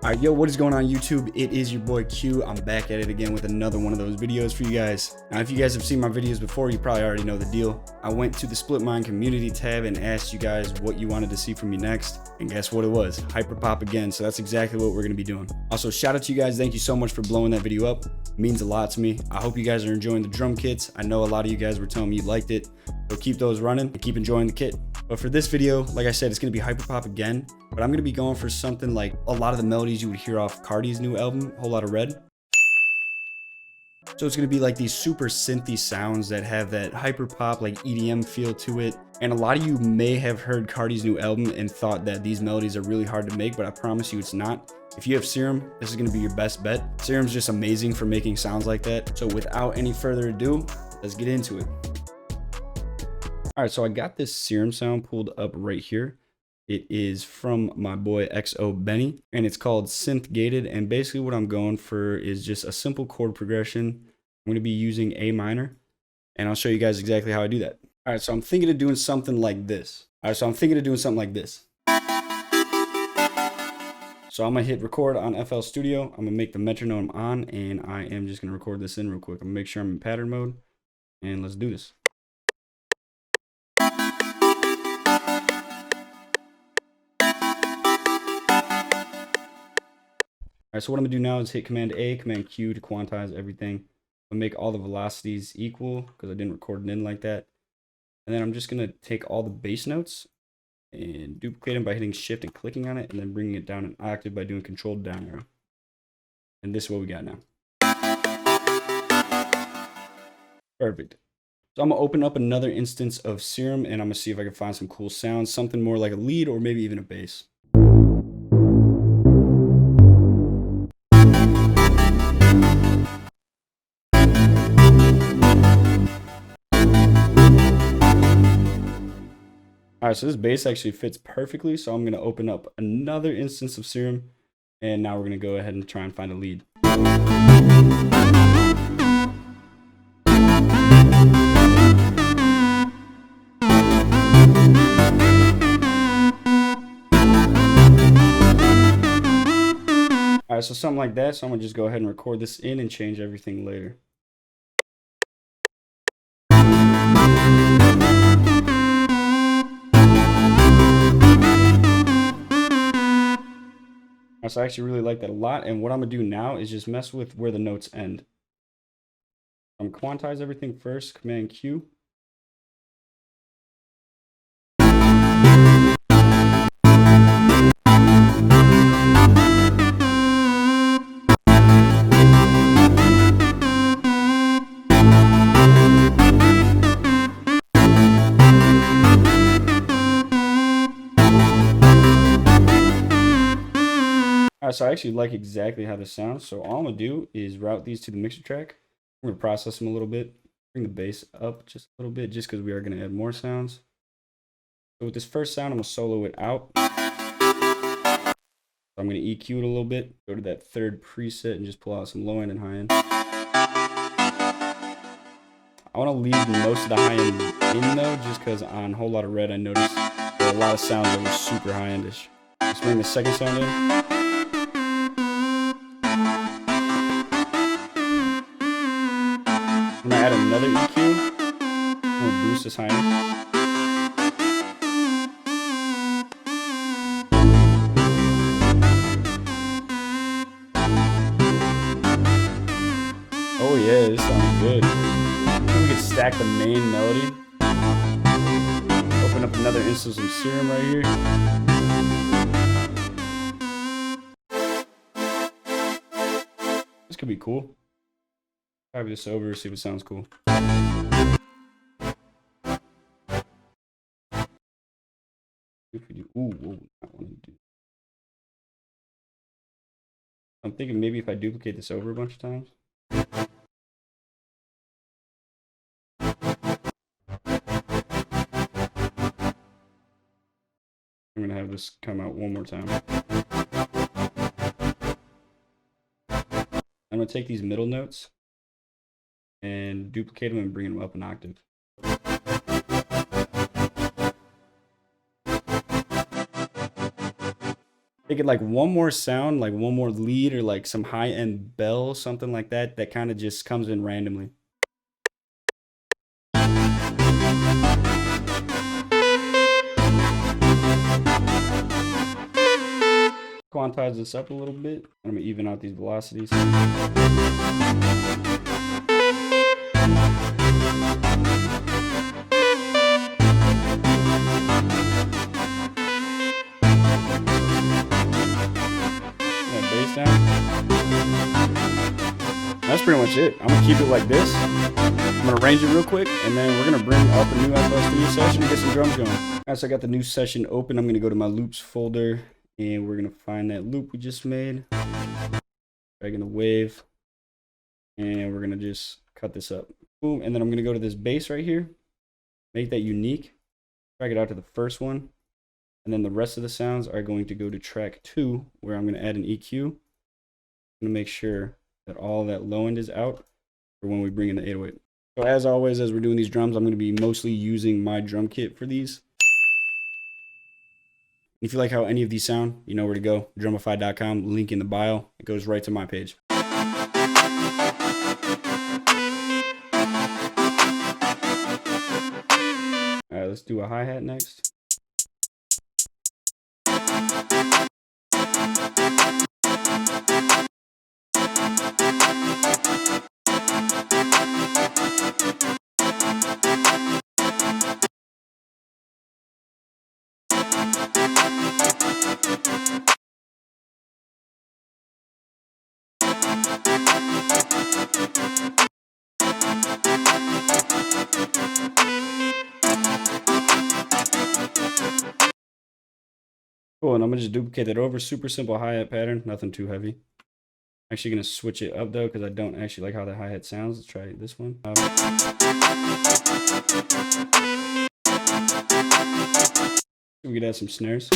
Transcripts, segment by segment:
Alright, yo, what is going on YouTube? It is your boy Q. I'm back at it again with another one of those videos for you guys. Now, if you guys have seen my videos before, you probably already know the deal. I went to the Splitmind community tab and asked you guys what you wanted to see from me next. And guess what it was? Hyperpop again. So that's exactly what we're going to be doing. Also, shout out to you guys. Thank you so much for blowing that video up. It means a lot to me. I hope you guys are enjoying the drum kits. I know a lot of you guys were telling me you liked it. So keep those running and keep enjoying the kit. But for this video, like I said, it's going to be hyperpop again, but I'm going to be going for something like a lot of the melodies you would hear off CARTI's new album, Whole Lotta Red. So it's going to be like these super synthy sounds that have that hyperpop like EDM feel to it. And a lot of you may have heard CARTI's new album and thought that these melodies are really hard to make, but I promise you it's not. If you have Serum, this is going to be your best bet. Serum's just amazing for making sounds like that. So without any further ado, let's get into it. All right, so I got this Serum sound pulled up right here. It is from my boy XO Benny, and it's called Synth Gated. And basically what I'm going for is just a simple chord progression. I'm going to be using A minor, and I'll show you guys exactly how I do that. All right, so I'm thinking of doing something like this. So I'm going to hit record on FL Studio. I'm going to make the metronome on, and I am just going to record this in real quick. I'm going to make sure I'm in pattern mode, and let's do this. All right, so what I'm gonna do now is hit Command A, Command Q to quantize everything. I'll make all the velocities equal because I didn't record it in like that. And then I'm just gonna take all the bass notes and duplicate them by hitting Shift and clicking on it, and then bringing it down an octave by doing Control down arrow. And this is what we got now. Perfect. So I'm gonna open up another instance of Serum, and I'm gonna see if I can find some cool sounds, something more like a lead or maybe even a bass. All right, so this bass actually fits perfectly, so I'm going to open up another instance of Serum, and now we're going to go ahead and try and find a lead. All right, so something like that, so I'm going to just go ahead and record this in and change everything later. So I actually really like that a lot, and what I'm gonna do now is just mess with where the notes end. I'm gonna quantize everything first, Command Q. So I actually like exactly how this sounds. So all I'm gonna do is route these to the mixer track. I'm gonna process them a little bit, bring the bass up just a little bit, just because we are gonna add more sounds. So with this first sound, I'm gonna solo it out. So I'm gonna EQ it a little bit, go to that third preset and just pull out some low end and high end. I wanna leave most of the high end in though, just because on Whole Lotta Red, I noticed there are a lot of sounds that were super high endish. Let's bring the second sound in. I'm gonna add another EQ. I'm gonna boost this higher. Oh yeah, this sounds good. We can stack the main melody. Open up another instance of Serum right here. This could be cool. Copy this over, see if it sounds cool. If we do, I'm thinking maybe if I duplicate this over a bunch of times. I'm gonna have this come out one more time. I'm gonna take these middle notes and duplicate them and bring them up an octave. Make it like one more sound, like one more lead or like some high-end bell, something like that, that kind of just comes in randomly. Quantize this up a little bit. I'm gonna even out these velocities. Bass down. That's pretty much it. I'm gonna keep it like this. I'm gonna arrange it real quick, and then we're gonna bring up a new FL Studio session and get some drums going. Alright, so I got the new session open. I'm gonna go to my loops folder, and we're gonna find that loop we just made. Dragging the wave, and we're gonna just cut this up. Boom, and then I'm gonna go to this bass right here, make that unique, drag it out to the first one, and then the rest of the sounds are going to go to track 2, where I'm gonna add an EQ. I'm gonna make sure that all that low end is out for when we bring in the 808. So as always, as we're doing these drums, I'm gonna be mostly using my drum kit for these. If you like how any of these sound, you know where to go. Drumify.com, link in the bio. It goes right to my page. All right, let's do a hi-hat next. Cool, and I'm gonna just duplicate that over. Super simple hi-hat pattern, nothing too heavy. Actually gonna switch it up though, because I don't actually like how the hi-hat sounds. Let's try this one. We could add some snares.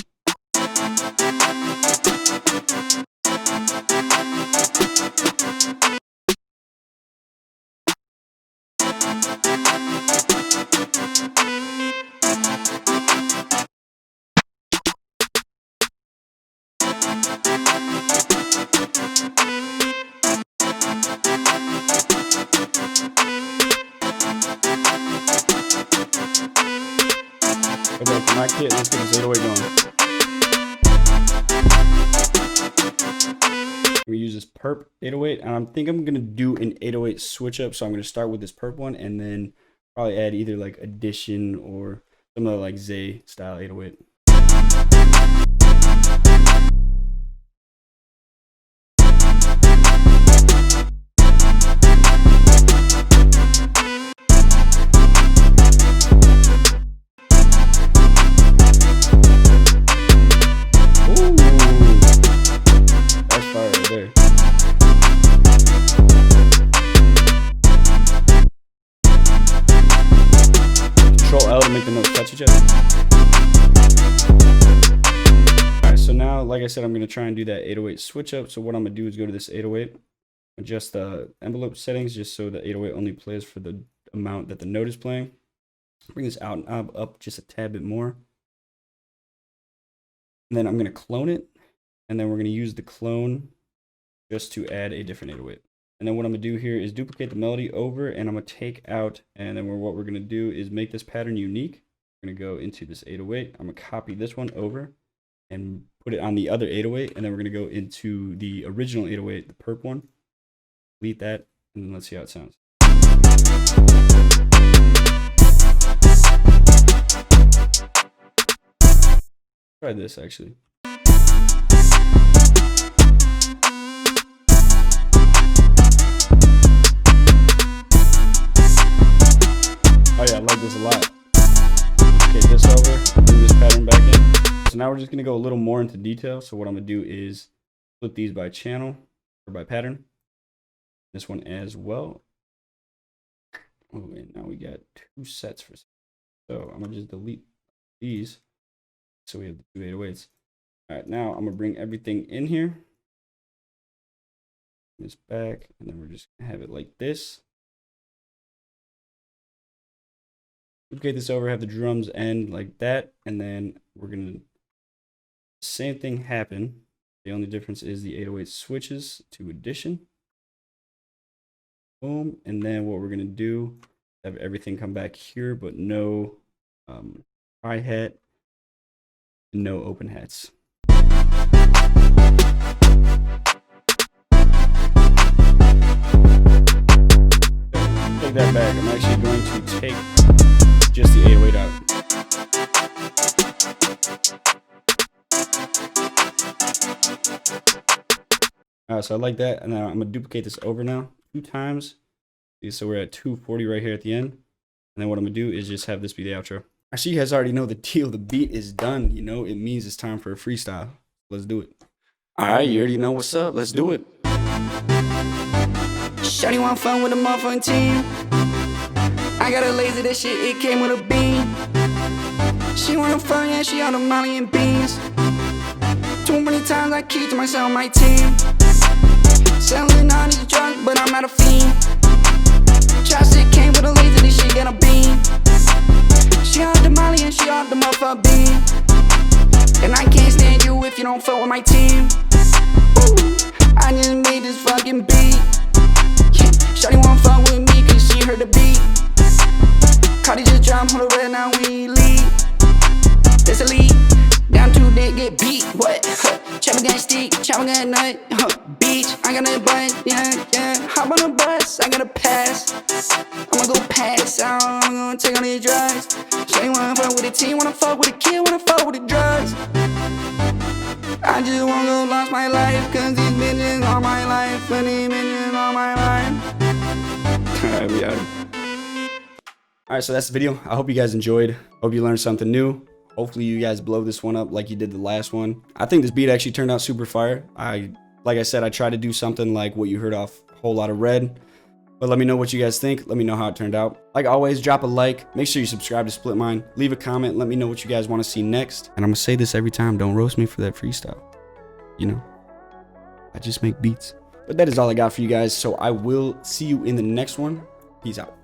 Go back to my kit and let's get this 808 going. We use this perp 808, and I think I'm gonna do an 808 switch up. So I'm gonna start with this perp one, and then probably add either like Addition or some other like Zay style 808. Control L to make the notes touch each other. Alright, so now, like I said, I'm going to try and do that 808 switch up. So what I'm going to do is go to this 808, adjust the envelope settings just so the 808 only plays for the amount that the note is playing. Bring this out knob up just a tad bit more. And then I'm going to clone it, and then we're going to use the clone just to add a different 808. And then what I'm gonna do here is duplicate the melody over, and I'm gonna take out, and then what we're gonna do is make this pattern unique. We're gonna go into this 808. I'm gonna copy this one over and put it on the other 808, and then we're gonna go into the original 808, the perp one. Delete that, and then let's see how it sounds. Try this actually. Oh yeah, I like this a lot. Duplicate this over, bring this pattern back in. So now we're just gonna go a little more into detail. So what I'm gonna do is flip these by channel or by pattern. This one as well. Oh, and now we got 2 sets for. So I'm gonna just delete these. So we have the 2 808s. All right, now I'm gonna bring everything in here. This back, and then we're just gonna have it like this. Duplicate this over, have the drums end like that, and then we're gonna same thing happen. The only difference is the 808 switches to addition. Boom. And then what we're going to do, have everything come back here, but no hi-hat, no open hats. Take that back. I'm actually going to take just the 808 out. Alright, so I like that, and now I'm gonna duplicate this over now 2 times. So we're at 240 right here at the end. And then what I'm gonna do is just have this be the outro. I see you guys already know the deal. The beat is done. You know, it means it's time for a freestyle. Let's do it. Alright, you already know what's up. Let's do it. Shawty want fun with a motherfucking team. I got a lazy, that shit, it came with a beam. She want fun, yeah, she on the Molly and beans. Too many times I keep to myself, my team. Selling all these drugs, but I'm not a fiend. Trust it came with a lazy, this shit got a beam. She on the Molly and she on the motherfucking beam. And I can't stand you if you don't fuck with my team. Ooh, I just made this fucking beat. Shawty wanna fuck with me cause she heard the beat. CARTI just dropped on the red, now we lead. That's a lead. Down to that get beat. What? Chopper gun stick, chopper gun nut. Beach, I got a butt, yeah. Hop on the bus, I got a pass. I'ma go pass out, I'm gonna take on these drugs. Shawty wanna fuck with the team, wanna fuck with the kid, wanna fuck with the drugs. I just wanna go lost my life, cause these bitches all my life, but these bitches all my life. Alright, we out. Alright, so that's the video. I hope you guys enjoyed. Hope you learned something new. Hopefully you guys blow this one up like you did the last one. I think this beat actually turned out super fire. Like I said, I tried to do something like what you heard off Whole Lotta Red. But let me know what you guys think. Let me know how it turned out. Like always, drop a like. Make sure you subscribe to Splitmind. Leave a comment. Let me know what you guys want to see next. And I'm going to say this every time. Don't roast me for that freestyle. You know, I just make beats. But that is all I got for you guys. So I will see you in the next one. Peace out.